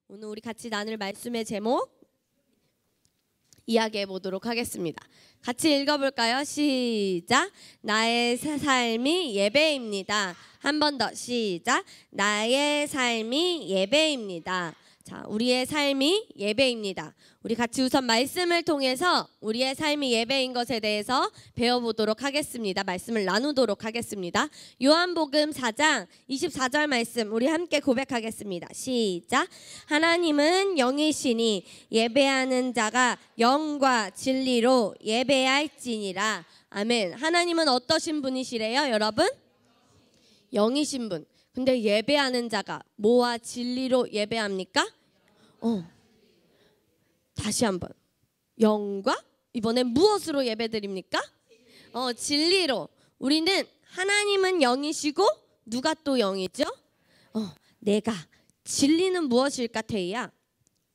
오늘 우리 같이 나눌 말씀의 제목 이야기해 보도록 하겠습니다. 같이 읽어볼까요? 시작. 나의 삶이 예배입니다. 한 번 더 시작. 나의 삶이 예배입니다. 자, 우리의 삶이 예배입니다. 우리 같이 우선 말씀을 통해서 우리의 삶이 예배인 것에 대해서 배워보도록 하겠습니다. 말씀을 나누도록 하겠습니다. 요한복음 4장 24절 말씀 우리 함께 고백하겠습니다. 시작. 하나님은 영이시니 예배하는 자가 영과 진리로 예배할지니라. 아멘. 하나님은 어떠신 분이시래요, 여러분? 영이신 분. 근데 예배하는 자가 뭐와 진리로 예배합니까? 다시 한번. 영과 이번엔 무엇으로 예배드립니까? 진리로. 우리는 하나님은 영이시고 누가 또 영이죠? 내가. 진리는 무엇일까, 태희야?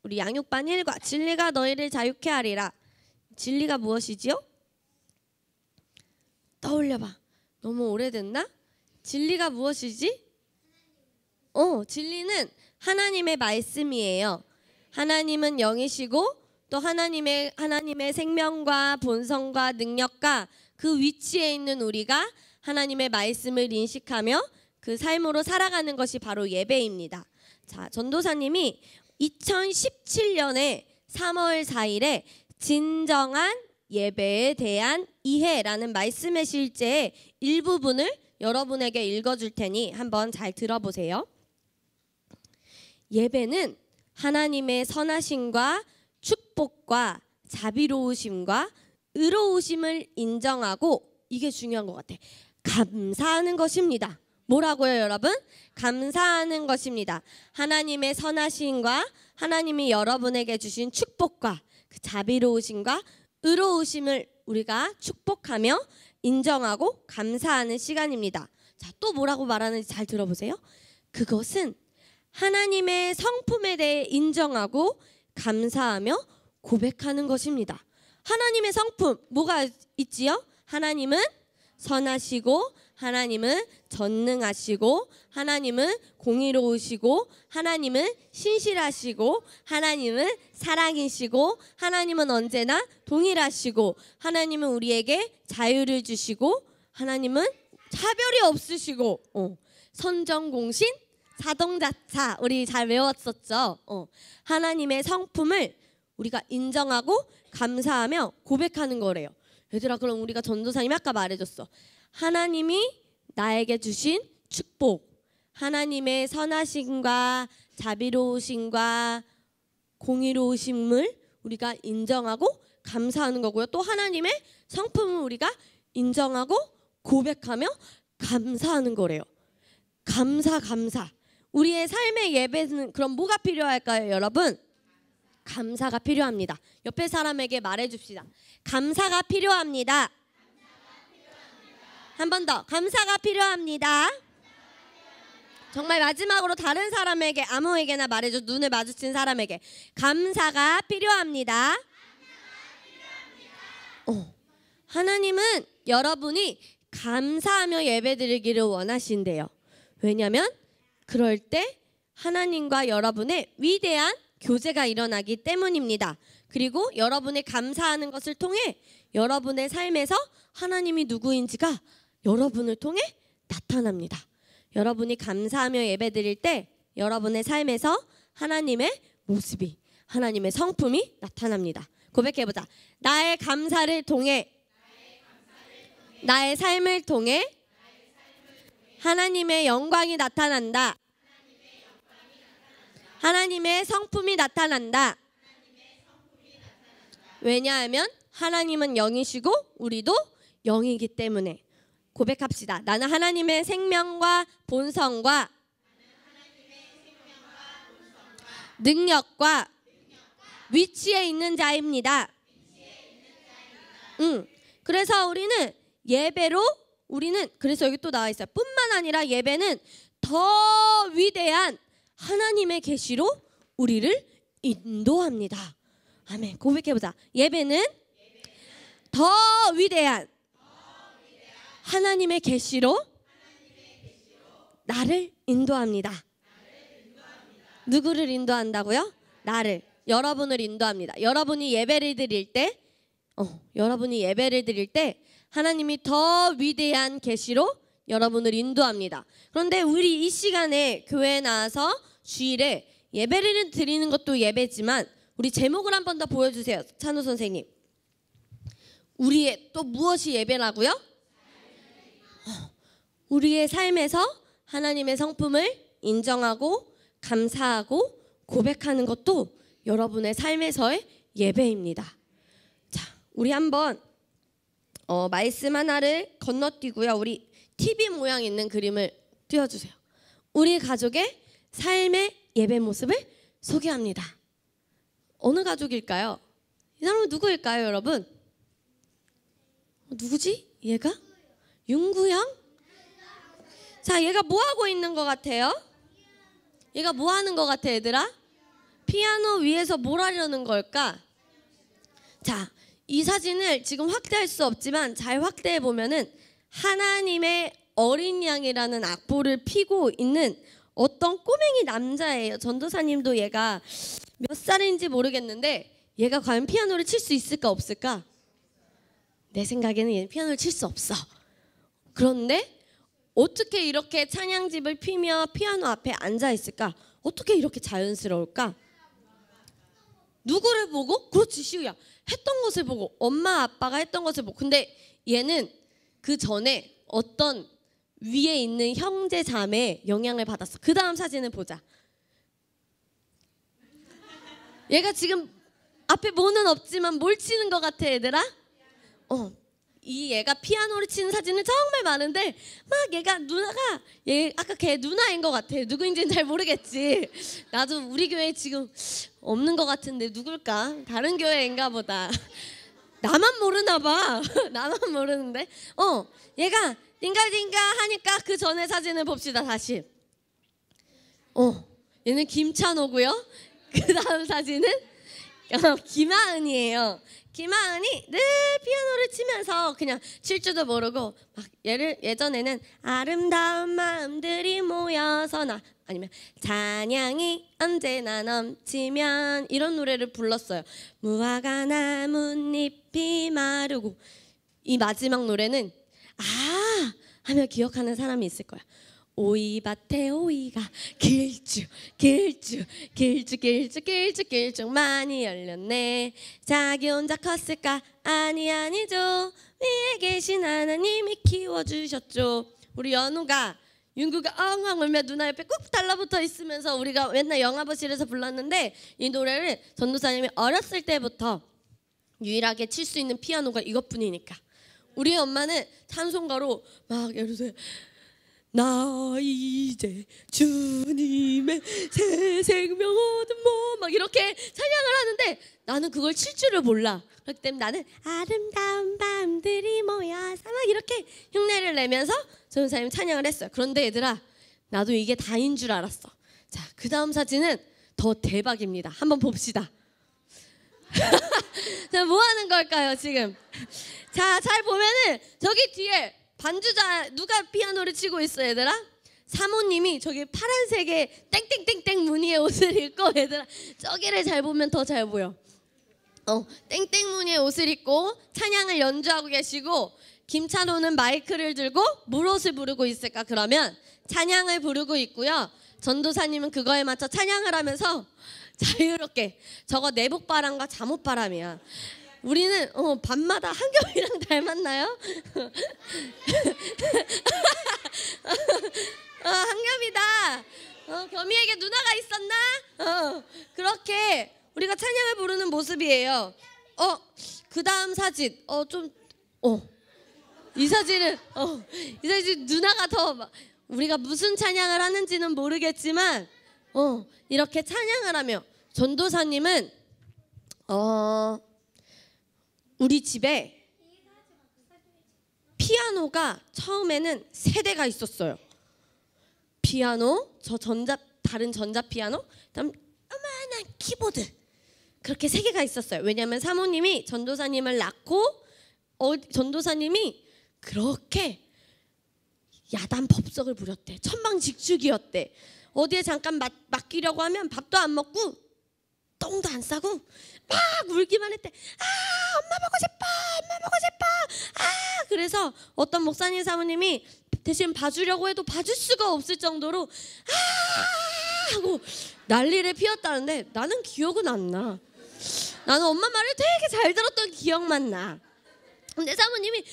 우리 양육반 1과 진리가 너희를 자유케 하리라. 진리가 무엇이지요? 떠올려봐. 너무 오래됐나? 진리가 무엇이지? 진리는 하나님의 말씀이에요. 하나님은 영이시고 또 하나님의 생명과 본성과 능력과 그 위치에 있는 우리가 하나님의 말씀을 인식하며 그 삶으로 살아가는 것이 바로 예배입니다. 자, 전도사님이 2017년에 3월 4일에 진정한 예배에 대한 이해라는 말씀의 실제의 일부분을 여러분에게 읽어줄 테니 한번 잘 들어보세요. 예배는 하나님의 선하심과 축복과 자비로우심과 의로우심을 인정하고, 이게 중요한 것 같아, 감사하는 것입니다. 뭐라고요, 여러분? 감사하는 것입니다. 하나님의 선하심과 하나님이 여러분에게 주신 축복과 그 자비로우심과 의로우심을 우리가 축복하며 인정하고 감사하는 시간입니다. 자, 또 뭐라고 말하는지 잘 들어보세요. 그것은 하나님의 성품에 대해 인정하고 감사하며 고백하는 것입니다. 하나님의 성품 뭐가 있지요? 하나님은 선하시고, 하나님은 전능하시고, 하나님은 공의로우시고, 하나님은 신실하시고, 하나님은 사랑이시고, 하나님은 언제나 동일하시고, 하나님은 우리에게 자유를 주시고, 하나님은 차별이 없으시고, 선정공신 자동자차, 우리 잘 외웠었죠? 하나님의 성품을 우리가 인정하고 감사하며 고백하는 거래요. 얘들아, 그럼 우리가 전도사님이 아까 말해줬어. 하나님이 나에게 주신 축복, 하나님의 선하심과 자비로우심과 공의로우심을 우리가 인정하고 감사하는 거고요. 또 하나님의 성품을 우리가 인정하고 고백하며 감사하는 거래요. 감사. 우리의 삶의 예배는 그럼 뭐가 필요할까요, 여러분? 감사가 필요합니다. 옆에 사람에게 말해줍시다. 감사가 필요합니다. 한 번 더. 감사가 필요합니다. 정말 마지막으로 다른 사람에게, 아무에게나 말해줘. 눈을 마주친 사람에게. 감사가 필요합니다. 하나님은 여러분이 감사하며 예배드리기를 원하신대요. 왜냐하면 그럴 때 하나님과 여러분의 위대한 교제가 일어나기 때문입니다. 그리고 여러분의 감사하는 것을 통해 여러분의 삶에서 하나님이 누구인지가 여러분을 통해 나타납니다. 여러분이 감사하며 예배드릴 때 여러분의 삶에서 하나님의 모습이, 하나님의 성품이 나타납니다. 고백해보자. 나의 감사를 통해, 나의 삶을 통해 하나님의 영광이 나타난다. 하나님의 성품이 나타난다. 왜냐하면 하나님은 영이시고 우리도 영이기 때문에. 고백합시다. 나는 하나님의 생명과 본성과 능력과 위치에 있는 자입니다. 그래서 우리는 예배로, 그래서 여기 또 나와 있어요. 뿐만 아니라 예배는 더 위대한 하나님의 계시로 우리를 인도합니다. 아멘. 고백해보자. 예배는 더 위대한 하나님의 계시로 나를 인도합니다. 누구를 인도한다고요? 나를, 여러분을 인도합니다. 여러분이 예배를 드릴 때 하나님이 더 위대한 계시로 여러분을 인도합니다. 그런데 우리 이 시간에 교회에 나와서 주일에 예배를 드리는 것도 예배지만 우리 제목을 한 번 더 보여주세요. 찬우 선생님. 우리의 또 무엇이 예배라고요? 우리의 삶에서 하나님의 성품을 인정하고 감사하고 고백하는 것도 여러분의 삶에서의 예배입니다. 자, 우리 한번 말씀 하나를 건너뛰고요. 우리 TV 모양 있는 그림을 띄워주세요. 우리 가족의 삶의 예배 모습을 소개합니다. 어느 가족일까요? 이 사람은 누구일까요, 여러분? 누구지? 얘가? 윤구형? 자, 얘가 뭐 하고 있는 것 같아요? 얘가 뭐 하는 것 같아, 얘들아? 피아노 위에서 뭘 하려는 걸까? 자, 이 사진을 지금 확대할 수 없지만 잘 확대해 보면은 하나님의 어린 양이라는 악보를 피고 있는 어떤 꼬맹이 남자예요. 전도사님도 얘가 몇 살인지 모르겠는데 얘가 과연 피아노를 칠 수 있을까 없을까? 내 생각에는 얘는 피아노를 칠 수 없어. 그런데 어떻게 이렇게 찬양집을 피며 피아노 앞에 앉아 있을까? 어떻게 이렇게 자연스러울까? 누구를 보고? 그렇지, 시우야. 했던 것을 보고, 엄마 아빠가 했던 것을 보고. 근데 얘는 그 전에 어떤 위에 있는 형제 자매의 영향을 받았어. 그 다음 사진을 보자. 얘가 지금 앞에 뭐는 없지만 뭘 치는 것 같아, 얘들아? 이 얘가 피아노를 치는 사진은 정말 많은데 막 얘가 누나가 얘 아까 걔 누나인 것 같아. 누구인지는 잘 모르겠지. 나도 우리 교회에 지금 없는 것 같은데 누굴까? 다른 교회인가 보다. 나만 모르나 봐. 나만 모르는데 얘가 딩가딩가 하니까 그 전에 사진을 봅시다. 다시. 얘는 김찬호고요. 그 다음 사진은 김하은이에요. 김하은이 늘 피아노를 치면서 그냥 칠 줄도 모르고 막 예전에는 아름다운 마음들이 모여서 아니면 찬양이 언제나 넘치면 이런 노래를 불렀어요. 무화과 나뭇잎이 마르고 이 마지막 노래는 하며 기억하는 사람이 있을 거야. 오이밭에 오이가 길쭉 많이 열렸네. 자기 혼자 컸을까? 아니죠. 위에 계신 하나님이 키워주셨죠. 우리 연우가 윤구가 엉엉 울며 누나 옆에 꾹 달라붙어 있으면서 우리가 맨날 영화보실에서 불렀는데 이 노래를 전도사님이 어렸을 때부터 유일하게 칠 수 있는 피아노가 이것뿐이니까 우리 엄마는 찬송가로 막 예를 들어 나 이제 주님의 새 생명 얻은 몸 막 이렇게 찬양을 하는데 나는 그걸 칠 줄을 몰라. 그렇기 때문에 나는 아름다운 밤들이 모여서 막 이렇게 흉내를 내면서 전도사님 찬양을 했어요. 그런데 얘들아 나도 이게 다인 줄 알았어. 자, 그 다음 사진은 더 대박입니다. 한번 봅시다. 자, 뭐 하는 걸까요 지금? 자, 잘 보면은 저기 뒤에 반주자 누가 피아노를 치고 있어 얘들아? 사모님이 저기 파란색의 땡땡땡땡 무늬의 옷을 입고 얘들아 저기를 잘 보면 더 잘 보여. 땡땡 무늬의 옷을 입고 찬양을 연주하고 계시고 김찬호는 마이크를 들고 무엇을 부르고 있을까? 그러면 찬양을 부르고 있고요. 전도사님은 그거에 맞춰 찬양을 하면서 자유롭게 저거 내복바람과 잠옷바람이야. 우리는 밤마다 한겹이랑 닮았나요? 한겹이다. 겸이에게 누나가 있었나? 그렇게 우리가 찬양을 부르는 모습이에요. 그 다음 사진 이 사진은 이 사진 누나가 더 우리가 무슨 찬양을 하는지는 모르겠지만 이렇게 찬양을 하며 전도사님은 우리 집에 피아노가 처음에는 3대가 있었어요. 피아노, 다른 전자피아노, 그다음 요만한 키보드 그렇게 3개가 있었어요. 왜냐하면 사모님이 전도사님을 낳고 전도사님이 그렇게 야단 법석을 부렸대. 천방직축이었대. 어디에 잠깐 맡기려고 하면 밥도 안 먹고 똥도 안 싸고 막 울기만 했대. 엄마 보고 싶어, 엄마 보고 싶어. 그래서 어떤 목사님 사모님이 대신 봐주려고 해도 봐줄 수가 없을 정도로 하고 난리를 피웠다는데 나는 기억은 안 나. 나는 엄마 말을 되게 잘 들었던 기억만 나. 근데 사모님이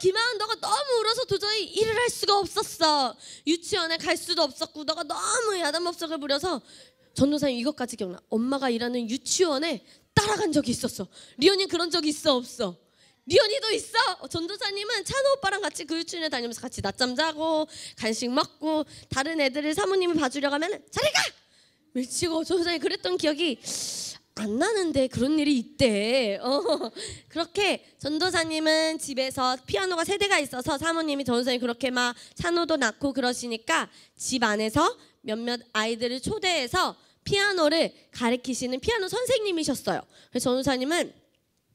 김하은 너가 너무 울어서 도저히 일을 할 수가 없었어. 유치원에 갈 수도 없었고 너가 너무 야단법석을 부려서 전도사님 이것까지 기억나. 엄마가 일하는 유치원에 따라간 적이 있었어. 리언이 그런 적이 있어 없어? 리언이도 있어. 전도사님은 찬호 오빠랑 같이 그 유치원에 다니면서 같이 낮잠 자고 간식 먹고 다른 애들을 사모님이 봐주려고 하면 저리 가! 밀치고 전도사님이 그랬던 기억이 안 나는데 그런 일이 있대. 그렇게 전도사님은 집에서 피아노가 3대가 있어서 사모님이 전도사님 그렇게 막 찬호도 낳고 그러시니까 집 안에서 몇몇 아이들을 초대해서 피아노를 가르치시는 피아노 선생님이셨어요. 그래서 전도사님은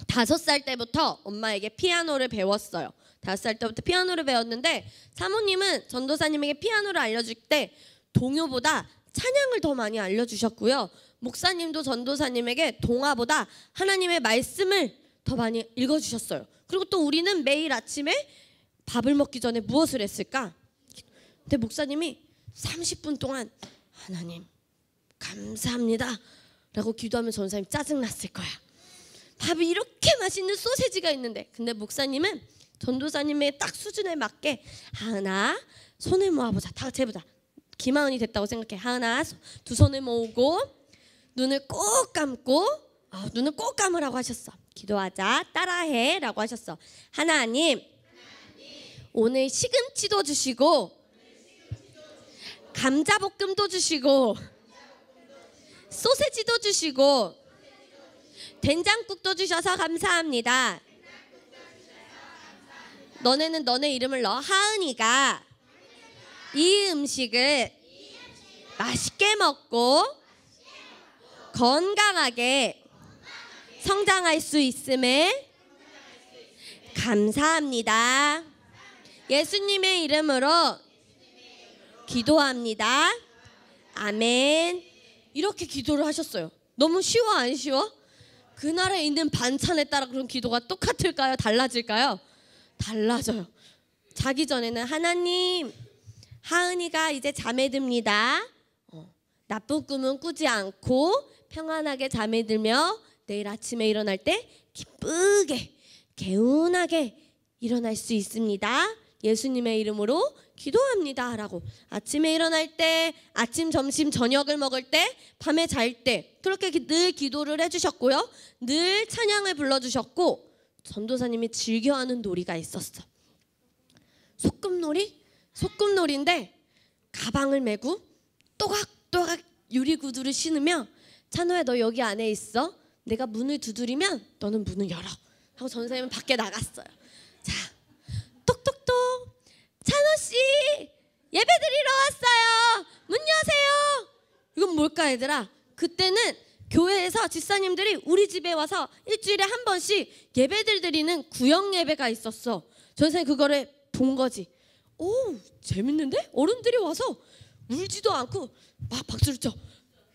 5살 때부터 엄마에게 피아노를 배웠어요. 5살 때부터 피아노를 배웠는데 사모님은 전도사님에게 피아노를 알려줄 때 동요보다 찬양을 더 많이 알려주셨고요. 목사님도 전도사님에게 동화보다 하나님의 말씀을 더 많이 읽어주셨어요. 그리고 또 우리는 매일 아침에 밥을 먹기 전에 무엇을 했을까? 근데 목사님이 30분 동안 하나님 감사합니다 라고 기도하면 전도사님 짜증났을 거야. 밥이 이렇게 맛있는 소세지가 있는데 근데 목사님은 전도사님의 딱 수준에 맞게 하나 손을 모아보자. 다 같이 해보자. 김하은이 됐다고 생각해. 하나 두 손을 모으고 눈을 꼭 감고 눈을 꼭 감으라고 하셨어. 기도하자. 따라해 라고 하셨어. 하나님 오늘 시금치도 주시고 감자볶음도 주시고 소세지도 주시고 된장국도 주셔서 감사합니다. 너네는 너네 이름을 넣어. 하은이가 이 음식을 맛있게 먹고 건강하게 성장할 수 있음을 감사합니다. 예수님의 이름으로 기도합니다. 아멘. 이렇게 기도를 하셨어요. 너무 쉬워 안 쉬워? 그날에 있는 반찬에 따라 그런 기도가 똑같을까요? 달라질까요? 달라져요. 자기 전에는 하나님 하은이가 이제 잠에 듭니다. 나쁜 꿈은 꾸지 않고 평안하게 잠에 들며 내일 아침에 일어날 때 기쁘게 개운하게 일어날 수 있습니다. 예수님의 이름으로 기도합니다 라고 아침에 일어날 때 아침 점심 저녁을 먹을 때 밤에 잘 때 그렇게 늘 기도를 해주셨고요. 늘 찬양을 불러주셨고 전도사님이 즐겨하는 놀이가 있었어. 소꿉놀이? 소꿉놀이인데 가방을 메고 또각또각 유리구두를 신으며 찬호야 너 여기 안에 있어. 내가 문을 두드리면 너는 문을 열어 하고 전도사님은 밖에 나갔어요. 자 똑똑똑 찬호씨 예배 드리러 왔어요. 문 여세요. 이건 뭘까 얘들아? 그때는 교회에서 집사님들이 우리 집에 와서 일주일에 한 번씩 예배들 드리는 구역 예배가 있었어. 전도사님 그거를 본 거지. 오 재밌는데? 어른들이 와서 울지도 않고 막 박수를 쳐.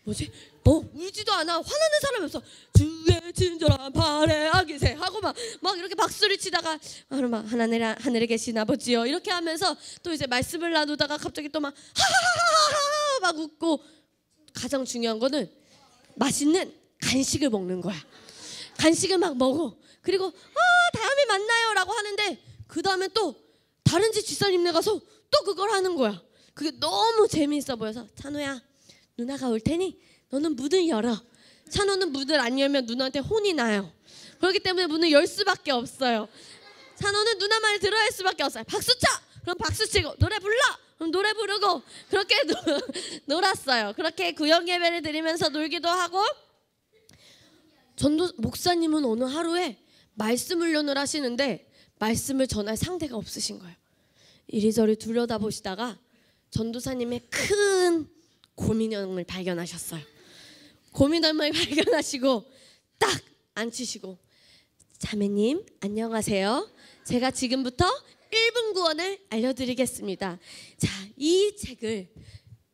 뭐지? 울지도 않아. 화나는 사람이 없어. 주의 친절한 발에 아기새 하고 막 이렇게 박수를 치다가 막 하늘에 계신 아버지요 이렇게 하면서 또 이제 말씀을 나누다가 갑자기 또 막 하하하하 막 웃고 가장 중요한 거는 맛있는 간식을 먹는 거야. 간식을 막 먹어. 그리고 다음에 만나요 라고 하는데 그 다음에 또 다른 집 집사님네 가서 또 그걸 하는 거야. 그게 너무 재미있어 보여서 찬호야 누나가 올 테니 너는 문을 열어. 찬호는 문을 안 열면 누나한테 혼이 나요. 그렇기 때문에 문을 열 수밖에 없어요. 찬호는 누나 말 들어야 할 수밖에 없어요. 박수 쳐! 그럼 박수 치고 노래 불러! 그럼 노래 부르고 그렇게 놀았어요. 그렇게 구역 예배를 드리면서 놀기도 하고 목사님은 어느 하루에 말씀 훈련을 하시는데 말씀을 전할 상대가 없으신 거예요. 이리저리 둘러다보시다가 전도사님의 큰 고민형을 발견하셨어요. 고민형을 발견하시고 딱 앉히시고 자매님 안녕하세요. 제가 지금부터 1분 구원을 알려드리겠습니다. 자, 이 책을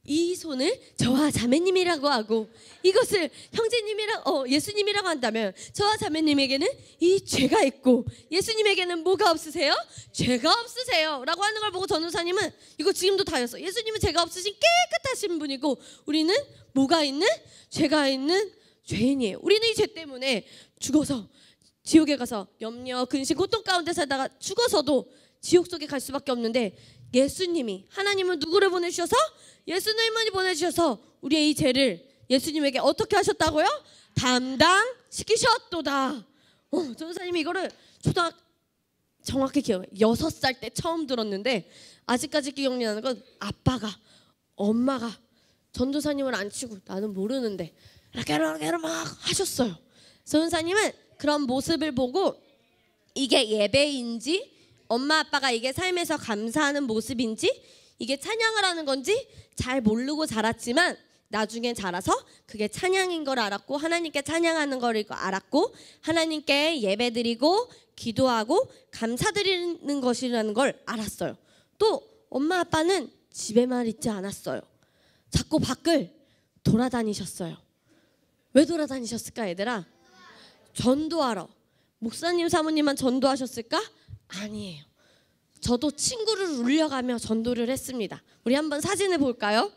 이 손을 저와 자매님이라고 하고 이것을 형제님이라고 예수님이라고 한다면 저와 자매님에게는 이 죄가 있고 예수님에게는 뭐가 없으세요? 죄가 없으세요 라고 하는 걸 보고 전도사님은 이거 지금도 다였어. 예수님은 죄가 없으신 깨끗하신 분이고 우리는 뭐가 있는? 죄가 있는 죄인이에요. 우리는 이 죄 때문에 죽어서 지옥에 가서 염려, 근심, 고통 가운데 살다가 죽어서도 지옥 속에 갈 수밖에 없는데 예수님이 하나님은 누구를 보내주셔서? 예수님을 보내주셔서 우리의 이 죄를 예수님에게 어떻게 하셨다고요? 담당시키셨도다. 전도사님이 이거를 정확히 기억해요. 6살 때 처음 들었는데 아직까지 기억이 나는 건 아빠가 엄마가 전도사님을 안 치고 나는 모르는데 이렇게 막 하셨어요. 전도사님은 그런 모습을 보고 이게 예배인지 엄마 아빠가 이게 삶에서 감사하는 모습인지 이게 찬양을 하는 건지 잘 모르고 자랐지만 나중에 자라서 그게 찬양인 걸 알았고 하나님께 찬양하는 걸 알았고 하나님께 예배드리고 기도하고 감사드리는 것이라는 걸 알았어요. 또 엄마 아빠는 집에만 있지 않았어요. 자꾸 밖을 돌아다니셨어요. 왜 돌아다니셨을까 얘들아? 전도하러. 목사님 사모님만 전도하셨을까? 아니에요. 저도 친구를 울려가며 전도를 했습니다. 우리 한번 사진을 볼까요?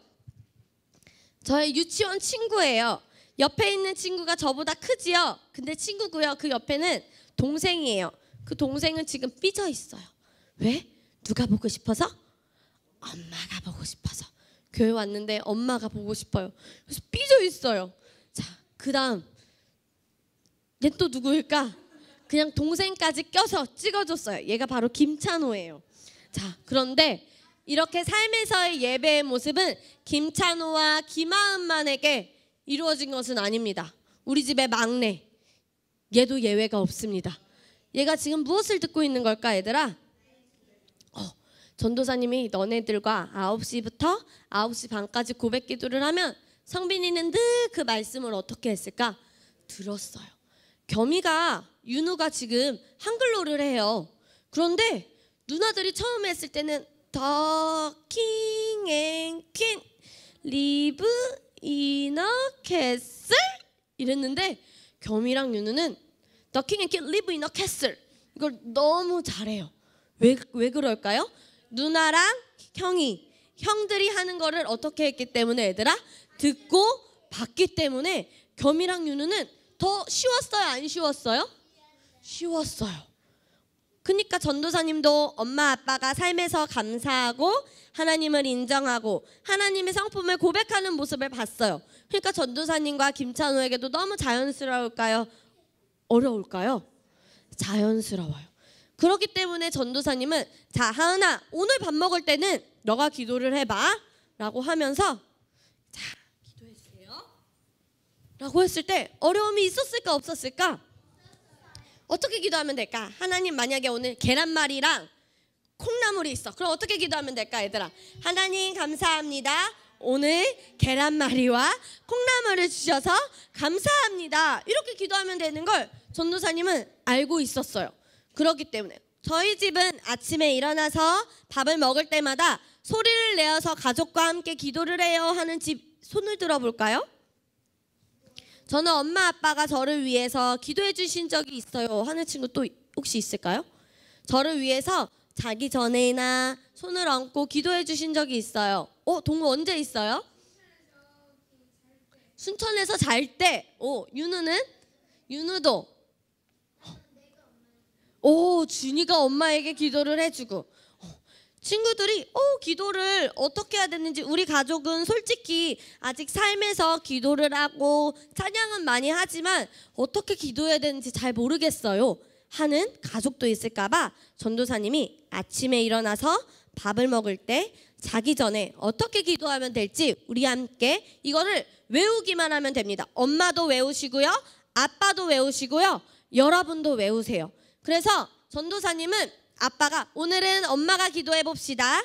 저의 유치원 친구예요. 옆에 있는 친구가 저보다 크지요. 근데 친구고요. 그 옆에는 동생이에요. 그 동생은 지금 삐져 있어요. 왜? 누가 보고 싶어서? 엄마가 보고 싶어서. 교회 왔는데 엄마가 보고 싶어요. 그래서 삐져 있어요. 자, 그 다음 얘 또 누구일까? 그냥 동생까지 껴서 찍어줬어요. 얘가 바로 김찬호예요. 자, 그런데 이렇게 삶에서의 예배의 모습은 김찬호와 김하은만에게 이루어진 것은 아닙니다. 우리 집의 막내 얘도 예외가 없습니다. 얘가 지금 무엇을 듣고 있는 걸까 얘들아? 전도사님이 너네들과 9시부터 9시 반까지 고백 기도를 하면 성빈이는 늘 그 말씀을 어떻게 했을까? 들었어요. 겸이가 윤우가 지금 한글로를 해요. 그런데 누나들이 처음에 했을 때는 The King and Queen Live in a Castle 이랬는데 겸이랑 윤우는 The King and Queen Live in a Castle 이걸 너무 잘해요. 왜 그럴까요? 누나랑 형들이 하는 거를 어떻게 했기 때문에 얘들아? 듣고 봤기 때문에 겸이랑 윤우는 더 쉬웠어요? 안 쉬웠어요? 쉬웠어요. 그러니까 전도사님도 엄마 아빠가 삶에서 감사하고 하나님을 인정하고 하나님의 성품을 고백하는 모습을 봤어요. 그러니까 전도사님과 김찬호에게도 너무 자연스러울까요? 어려울까요? 자연스러워요. 그렇기 때문에 전도사님은 자 하은아 오늘 밥 먹을 때는 너가 기도를 해봐 라고 하면서 자 기도해주세요 라고 했을 때 어려움이 있었을까 없었을까? 어떻게 기도하면 될까? 하나님 만약에 오늘 계란말이랑 콩나물이 있어. 그럼 어떻게 기도하면 될까 얘들아? 하나님 감사합니다. 오늘 계란말이와 콩나물을 주셔서 감사합니다. 이렇게 기도하면 되는 걸 전도사님은 알고 있었어요. 그렇기 때문에 저희 집은 아침에 일어나서 밥을 먹을 때마다 소리를 내어서 가족과 함께 기도를 해요 하는 집 손을 들어볼까요? 저는 엄마 아빠가 저를 위해서 기도해 주신 적이 있어요 하는 친구 또 혹시 있을까요? 저를 위해서 자기 전에나 손을 얹고 기도해 주신 적이 있어요. 동우 언제 있어요? 순천에서 잘 때. 윤우는? 윤우도. 준이가 엄마에게 기도를 해주고 친구들이 기도를 어떻게 해야 되는지 우리 가족은 솔직히 아직 삶에서 기도를 하고 찬양은 많이 하지만 어떻게 기도해야 되는지 잘 모르겠어요 하는 가족도 있을까봐 전도사님이 아침에 일어나서 밥을 먹을 때 자기 전에 어떻게 기도하면 될지 우리 함께 이거를 외우기만 하면 됩니다. 엄마도 외우시고요 아빠도 외우시고요 여러분도 외우세요. 그래서 전도사님은 아빠가 오늘은 엄마가 기도해 봅시다.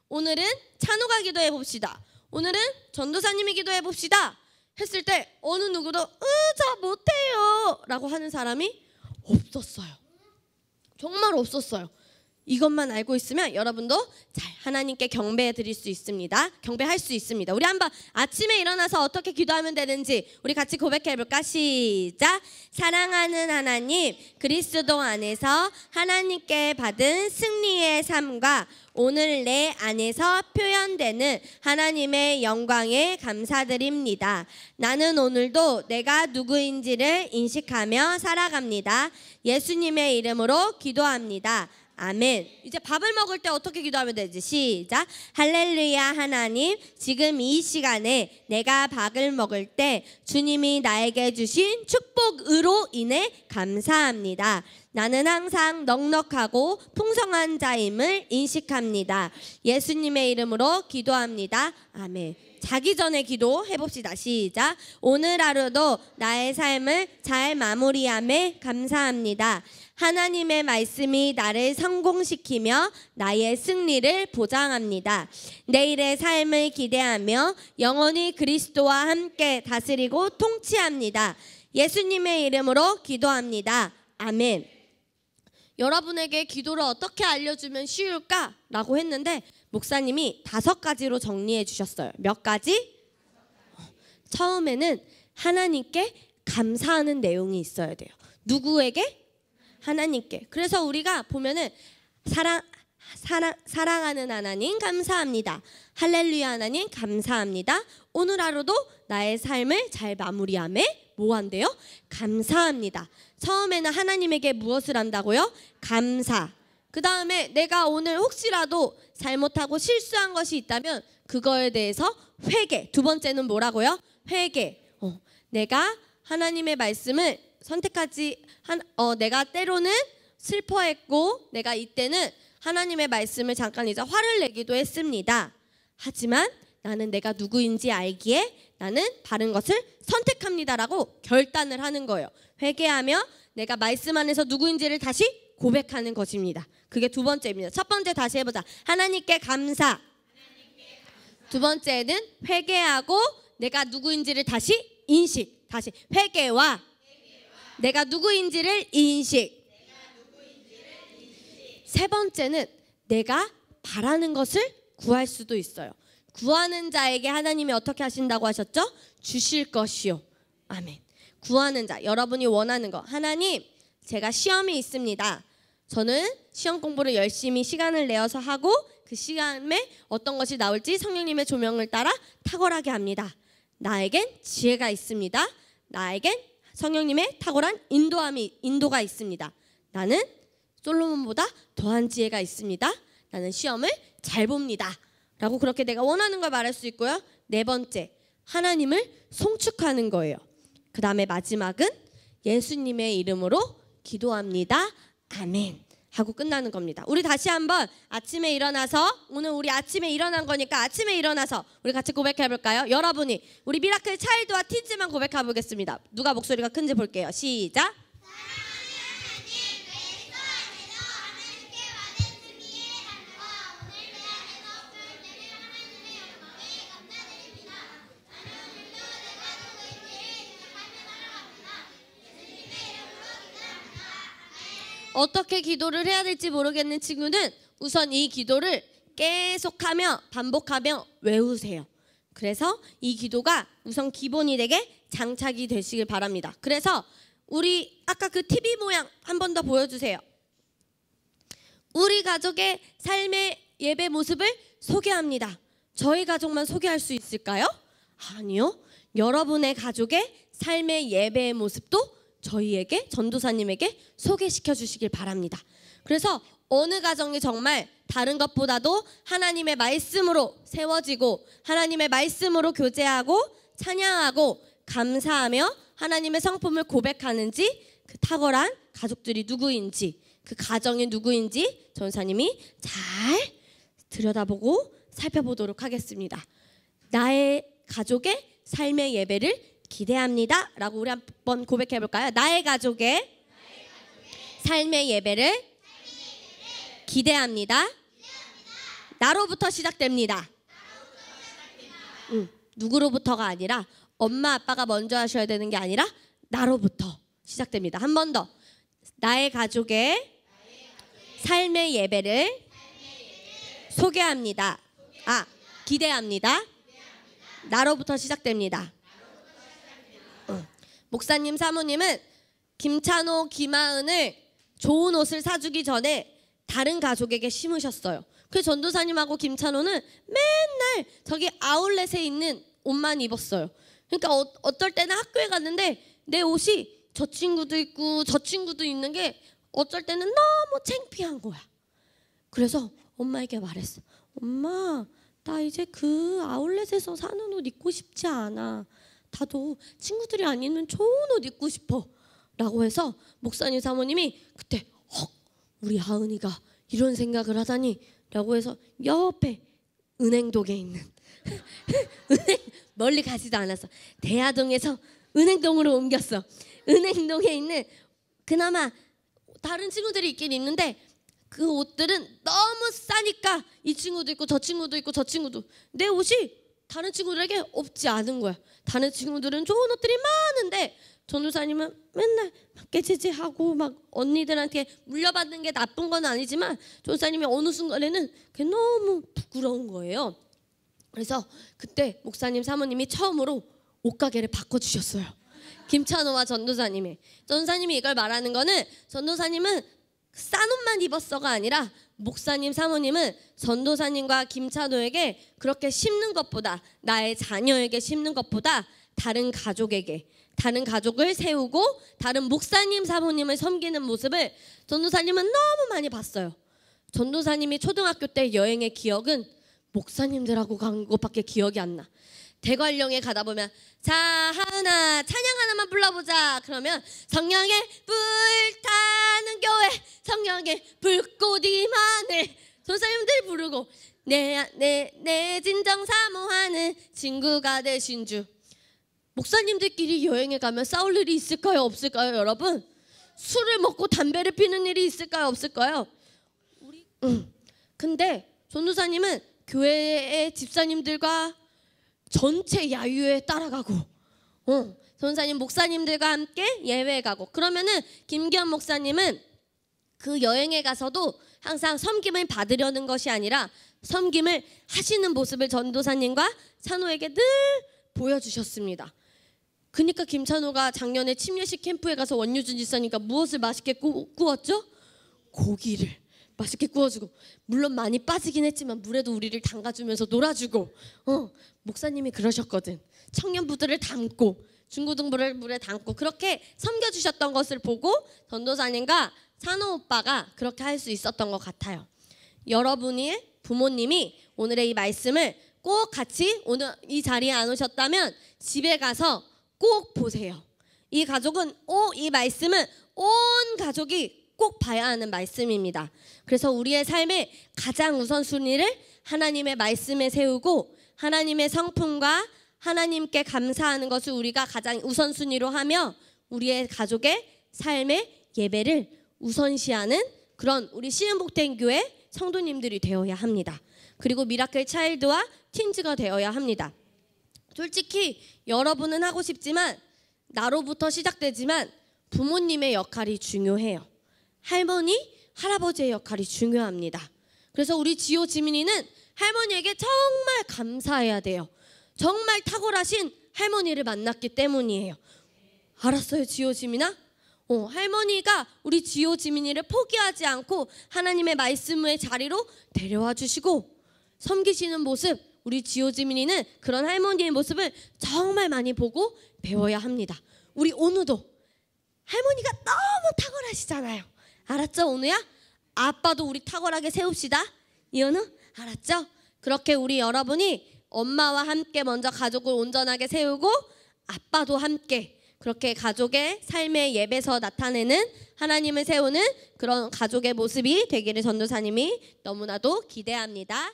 오늘은 찬우가 기도해 봅시다. 오늘은 전도사님이 기도해 봅시다. 했을 때 어느 누구도 저 못해요 라고 하는 사람이 없었어요. 정말 없었어요. 이것만 알고 있으면 여러분도 잘 하나님께 경배해 드릴 수 있습니다. 경배할 수 있습니다. 우리 한번 아침에 일어나서 어떻게 기도하면 되는지 우리 같이 고백해 볼까? 시작. 사랑하는 하나님, 그리스도 안에서 하나님께 받은 승리의 삶과 오늘 내 안에서 표현되는 하나님의 영광에 감사드립니다. 나는 오늘도 내가 누구인지를 인식하며 살아갑니다. 예수님의 이름으로 기도합니다. 아멘. 이제 밥을 먹을 때 어떻게 기도하면 되지? 시작. 할렐루야 하나님, 지금 이 시간에 내가 밥을 먹을 때 주님이 나에게 주신 축복으로 인해 감사합니다. 나는 항상 넉넉하고 풍성한 자임을 인식합니다. 예수님의 이름으로 기도합니다. 아멘. 자기 전에 기도해봅시다. 시작. 오늘 하루도 나의 삶을 잘 마무리함에 감사합니다. 하나님의 말씀이 나를 성공시키며 나의 승리를 보장합니다. 내일의 삶을 기대하며 영원히 그리스도와 함께 다스리고 통치합니다. 예수님의 이름으로 기도합니다. 아멘. 여러분에게 기도를 어떻게 알려주면 쉬울까라고 했는데 목사님이 5가지로 정리해 주셨어요. 몇 가지? 처음에는 하나님께 감사하는 내용이 있어야 돼요. 누구에게? 하나님께. 그래서 우리가 보면은 사랑하는 하나님 감사합니다. 할렐루야 하나님 감사합니다. 오늘 하루도 나의 삶을 잘 마무리함에 뭐 한대요? 감사합니다. 처음에는 하나님에게 무엇을 한다고요? 감사. 그 다음에 내가 오늘 혹시라도 잘못하고 실수한 것이 있다면 그거에 대해서 회개. 두 번째는 뭐라고요? 회개. 내가 하나님의 말씀을 선택하지 내가 때로는 슬퍼했고 내가 이때는 하나님의 말씀을 잠깐 이제 화를 내기도 했습니다. 하지만 나는 내가 누구인지 알기에 나는 바른 것을 선택합니다라고 결단을 하는 거예요. 회개하며 내가 말씀 안에서 누구인지를 다시 고백하는 것입니다. 그게 두 번째입니다. 첫 번째 다시 해보자. 하나님께 감사. 두 번째는 회개하고 내가 누구인지를 다시 인식. 다시 회개와 내가 누구인지를 인식. 세 번째는 내가 바라는 것을 구할 수도 있어요. 구하는 자에게 하나님이 어떻게 하신다고 하셨죠? 주실 것이요. 아멘. 구하는 자, 여러분이 원하는 거. 하나님, 제가 시험이 있습니다. 저는 시험 공부를 열심히 시간을 내어서 하고 그 시간에 어떤 것이 나올지 성령님의 조명을 따라 탁월하게 합니다. 나에겐 지혜가 있습니다. 나에겐 성령님의 탁월한 인도가 있습니다. 나는 솔로몬보다 더한 지혜가 있습니다. 나는 시험을 잘 봅니다. 라고 그렇게 내가 원하는 걸 말할 수 있고요. 네 번째, 하나님을 송축하는 거예요. 그 다음에 마지막은 예수님의 이름으로 기도합니다. 아멘. 하고 끝나는 겁니다. 우리 다시 한번 아침에 일어나서 오늘 우리 아침에 일어난 거니까 아침에 일어나서 우리 같이 고백해 볼까요? 여러분이 우리 미라클 차일드와 티즈만 고백해 보겠습니다. 누가 목소리가 큰지 볼게요. 시작. 어떻게 기도를 해야 될지 모르겠는 친구는 우선 이 기도를 계속하며 반복하며 외우세요. 그래서 이 기도가 우선 기본이 되게 장착이 되시길 바랍니다. 그래서 우리 아까 그 TV 모양 한 번 더 보여주세요. 우리 가족의 삶의 예배 모습을 소개합니다. 저희 가족만 소개할 수 있을까요? 아니요. 여러분의 가족의 삶의 예배의 모습도 저희에게 전도사님에게 소개시켜 주시길 바랍니다. 그래서 어느 가정이 정말 다른 것보다도 하나님의 말씀으로 세워지고 하나님의 말씀으로 교제하고 찬양하고 감사하며 하나님의 성품을 고백하는지 그 탁월한 가족들이 누구인지 그 가정이 누구인지 전사님이 잘 들여다보고 살펴보도록 하겠습니다. 나의 가족의 삶의 예배를 기대합니다. 라고 우리 한번 고백해 볼까요? 나의 가족의 삶의 예배를 기대합니다. 나로부터 시작됩니다. 누구로부터가 아니라 엄마 아빠가 먼저 하셔야 되는 게 아니라 나로부터 시작됩니다. 한 번 더. 나의 가족의 삶의 예배를 소개합니다. 기대합니다. 나로부터 시작됩니다. 목사님 사모님은 김찬호, 김하은을 좋은 옷을 사주기 전에 다른 가족에게 심으셨어요. 그 전도사님하고 김찬호는 맨날 저기 아울렛에 있는 옷만 입었어요. 그러니까 어떨 때는 학교에 갔는데 내 옷이 저 친구도 있고 저 친구도 있는 게 어쩔 때는 너무 창피한 거야. 그래서 엄마에게 말했어. 엄마, 나 이제 그 아울렛에서 사는 옷 입고 싶지 않아. 나도 친구들이 안 입는 좋은 옷 입고 싶어. 라고 해서 목사님 사모님이 그때 우리 하은이가 이런 생각을 하다니 라고 해서 옆에 은행동에 있는 멀리 가지도 않았어. 대하동에서 은행동으로 옮겼어. 은행동에 있는 그나마 다른 친구들이 있긴 있는데 그 옷들은 너무 싸니까 이 친구도 있고 저 친구도 있고 저 친구도 내 옷이 다른 친구들에게 없지 않은 거야. 다른 친구들은 좋은 옷들이 많은데 전도사님은 맨날 깨지지하고 막 언니들한테 물려받는 게 나쁜 건 아니지만 전도사님이 어느 순간에는 그게 너무 부끄러운 거예요. 그래서 그때 목사님 사모님이 처음으로 옷가게를 바꿔주셨어요. 김찬호와 전도사님이 이걸 말하는 거는 전도사님은 싼 옷만 입었어가 아니라 목사님 사모님은 전도사님과 김찬호에게 그렇게 심는 것보다 나의 자녀에게 심는 것보다 다른 가족을 세우고 다른 목사님 사모님을 섬기는 모습을 전도사님은 너무 많이 봤어요. 전도사님이 초등학교 때 여행의 기억은 목사님들하고 간 것밖에 기억이 안 나. 대관령에 가다 보면 자 하은아 찬양 하나만 불러보자. 그러면 성령의 불타는 교회 성령의 불꽃이 마늘 전사님들이 부르고 내 진정 사모하는 친구가 되신 주. 목사님들끼리 여행에 가면 싸울 일이 있을까요? 없을까요? 여러분 술을 먹고 담배를 피는 일이 있을까요? 없을까요? 근데 전도사님은 교회의 집사님들과 전체 야유회 따라가고 전도사님 목사님들과 함께 예외에 가고 그러면은 김기현 목사님은 그 여행에 가서도 항상 섬김을 받으려는 것이 아니라 섬김을 하시는 모습을 전도사님과 찬호에게 늘 보여주셨습니다. 그러니까 김찬호가 작년에 침례식 캠프에 가서 원유준 집사님과 무엇을 맛있게 구웠죠? 고기를 맛있게 구워주고 물론 많이 빠지긴 했지만 물에도 우리를 담가주면서 놀아주고 목사님이 그러셨거든. 청년부들을 담고 중고등부를 물에 담고 그렇게 섬겨주셨던 것을 보고 전도사님과 찬호 오빠가 그렇게 할 수 있었던 것 같아요. 여러분이 부모님이 오늘의 이 말씀을 꼭 같이 오늘 이 자리에 안 오셨다면 집에 가서 꼭 보세요. 이 말씀은 온 가족이 꼭 봐야 하는 말씀입니다. 그래서 우리의 삶의 가장 우선순위를 하나님의 말씀에 세우고 하나님의 성품과 하나님께 감사하는 것을 우리가 가장 우선순위로 하며 우리의 가족의 삶의 예배를 우선시하는 그런 우리 시흥복된 교회 성도님들이 되어야 합니다. 그리고 미라클 차일드와 틴즈가 되어야 합니다. 솔직히 여러분은 하고 싶지만 나로부터 시작되지만 부모님의 역할이 중요해요. 할머니, 할아버지의 역할이 중요합니다. 그래서 우리 지호 지민이는 할머니에게 정말 감사해야 돼요. 정말 탁월하신 할머니를 만났기 때문이에요. 알았어요, 지호 지민아? 할머니가 우리 지호 지민이를 포기하지 않고 하나님의 말씀의 자리로 데려와 주시고 섬기시는 모습, 우리 지호 지민이는 그런 할머니의 모습을 정말 많이 보고 배워야 합니다. 우리 온우도 할머니가 너무 탁월하시잖아요. 알았죠, 온우야? 아빠도 우리 탁월하게 세웁시다. 이온우, 알았죠? 그렇게 우리 여러분이 엄마와 함께 먼저 가족을 온전하게 세우고 아빠도 함께 그렇게 가족의 삶의 예배에서 나타내는 하나님을 세우는 그런 가족의 모습이 되기를 전도사님이 너무나도 기대합니다.